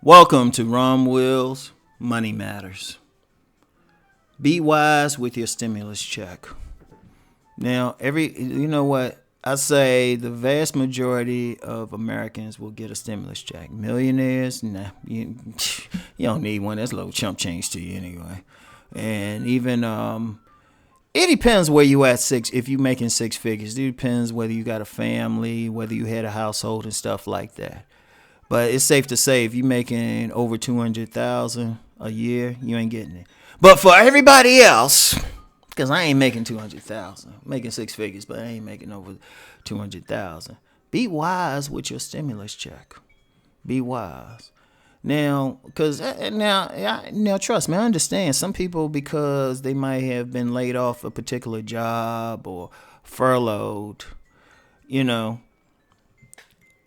Welcome to Rom Wills, Money Matters. Be wise with your stimulus check. Now, you know what? I say the vast majority of Americans will get a stimulus check. Millionaires, nah, you don't need one. That's a little chump change to you anyway. And even it depends where you at if you making six figures. It depends whether you got a family, whether you had a household and stuff like that. But it's safe to say if you're making over $200,000 a year, you ain't getting it. But for everybody else, because I ain't making $200,000, making six figures, but I ain't making over $200,000. Be wise with your stimulus check. Be wise. Now, now, trust me, I understand some people because they might have been laid off a particular job or furloughed,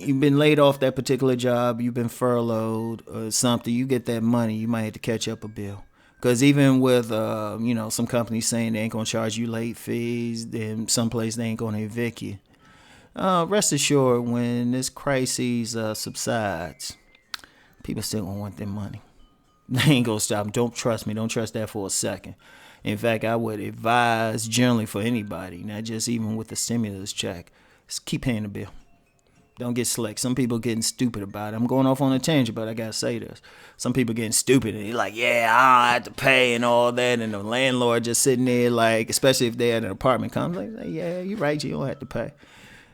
You've been laid off that particular job, you've been furloughed or something, you get that money, you might have to catch up a bill. Because even with, some companies saying they ain't going to charge you late fees, then someplace they ain't going to evict you. Rest assured, when this crisis subsides, people still going to want their money. They ain't going to stop. Don't trust me. Don't trust that for a second. In fact, I would advise generally for anybody, not just even with the stimulus check, is keep paying the bill. Don't get slick. Some people getting stupid about it. I'm going off on a tangent, but I got to say this. Some people getting stupid and they're like, yeah, I don't have to pay and all that. And the landlord just sitting there like, especially if they're at an apartment complex, like, yeah, you're right. You don't have to pay.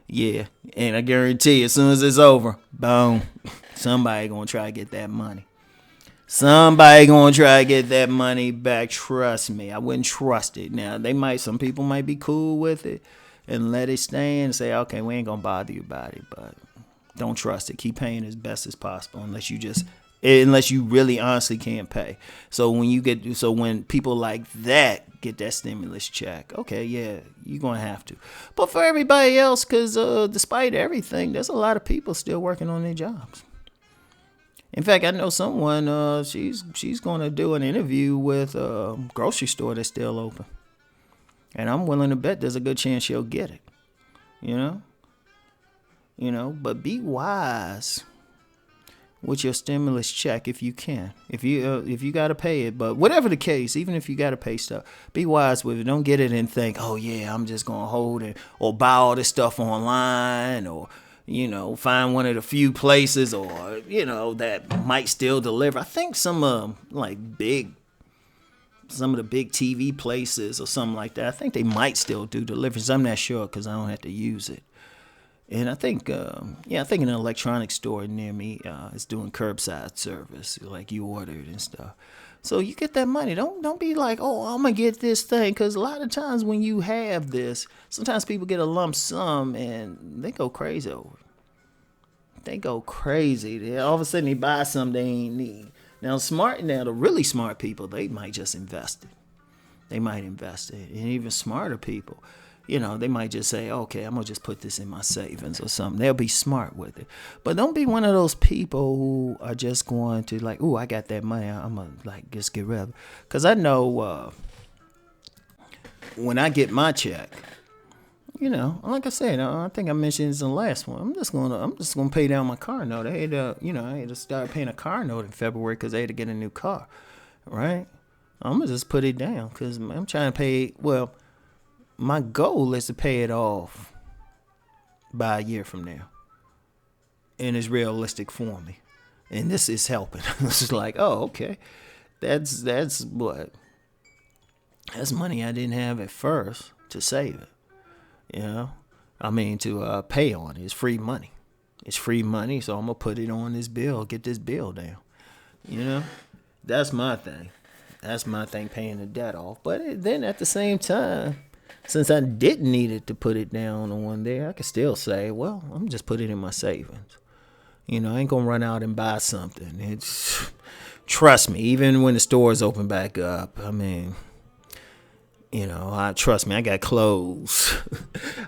Yeah. And I guarantee as soon as it's over, boom, somebody going to try to get that money. Somebody going to try to get that money back. Trust me. I wouldn't trust it. Now, some people might be cool with it and let it stand and say, okay, we ain't going to bother you about it, but don't trust it. Keep paying as best as possible unless you really honestly can't pay. So when people like that get that stimulus check, okay, yeah, you're going to have to. But for everybody else, because despite everything, there's a lot of people still working on their jobs. In fact, I know someone, she's going to do an interview with a grocery store that's still open. And I'm willing to bet there's a good chance she'll get it, But be wise with your stimulus check if you can. If you got to pay it, but whatever the case, even if you got to pay stuff, be wise with it. Don't get it and think, oh yeah, I'm just gonna hold it or buy all this stuff online or find one of the few places or that might still deliver. I think some of the big TV places or something like that, I think they might still do deliveries. I'm not sure because I don't have to use it. And I think an electronics store near me is doing curbside service, like you ordered and stuff. So you get that money. Don't be like, oh, I'm going to get this thing. Because a lot of times when you have this, sometimes people get a lump sum and they go crazy over it. They go crazy. All of a sudden they buy something they ain't need. Now, the really smart people, they might just invest it. They might invest it. And even smarter people, they might just say, okay, I'm going to just put this in my savings or something. They'll be smart with it. But don't be one of those people who are just going to like, ooh, I got that money. I'm going to just get rid of it. Because I know when I get my check, like I said, I think I mentioned this in the last one. I'm just gonna pay down my car note. I had to start paying a car note in February because I had to get a new car, right? I'm gonna just put it down because I'm trying to pay. Well, my goal is to pay it off by a year from now, and it's realistic for me, and this is helping. It's just like, oh, okay, that's what. That's money I didn't have at first to save it. To pay on it. It's free money. It's free money, so I'm going to put it on this bill, get this bill down. That's my thing. That's my thing, paying the debt off. But then at the same time, since I didn't need it to put it down on one there, I could still say, well, I'm just put it in my savings. I ain't going to run out and buy something. Trust me, even when the stores open back up, trust me, I got clothes.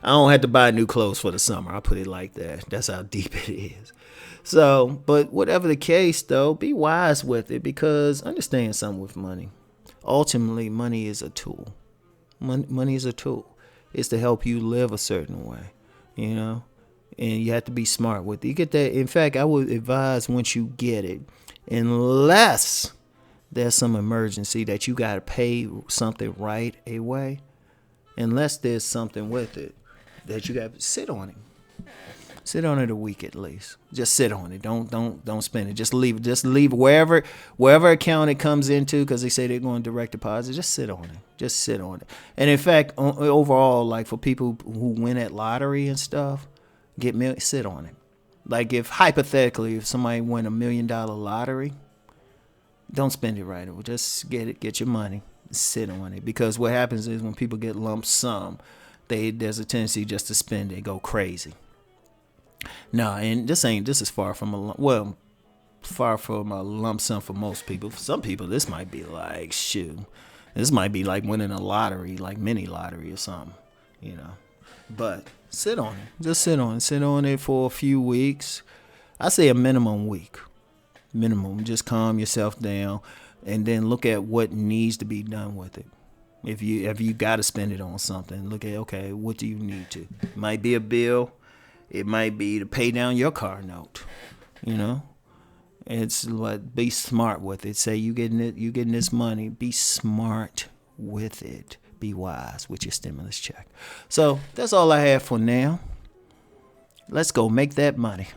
I don't have to buy new clothes for the summer. I'll put it like that. That's how deep it is. So, but whatever the case, though, be wise with it because understand something with money. Ultimately, money is a tool. Money is a tool. It's to help you live a certain way, and you have to be smart with it. You get that. In fact, I would advise once you get it, unless there's some emergency that you got to pay something right away, unless there's something with it that you got to sit on it. Sit on it a week at least. Just sit on it. Don't spend it. Just leave it. Just leave wherever account it comes into, because they say they're going direct deposit. Just sit on it. Just sit on it. And in fact, overall, like for people who win at lottery and stuff, sit on it. Like if hypothetically, if somebody win $1 million lottery, don't spend it right away. Just get your money, sit on it. Because what happens is when people get lump sum, there's a tendency just to spend it, go crazy. No, and this is far from a lump sum for most people. For some people, this might be like this might be like winning a lottery, like mini lottery or something, But sit on it. Just sit on it for a few weeks. I say a minimum week. Just calm yourself down, and then look at what needs to be done with it. If you got to spend it on something, look at, okay, what do you need to? It might be a bill. It might be to pay down your car note. It's like, be smart with it. Say you getting this money. Be smart with it. Be wise with your stimulus check. So that's all I have for now. Let's go make that money.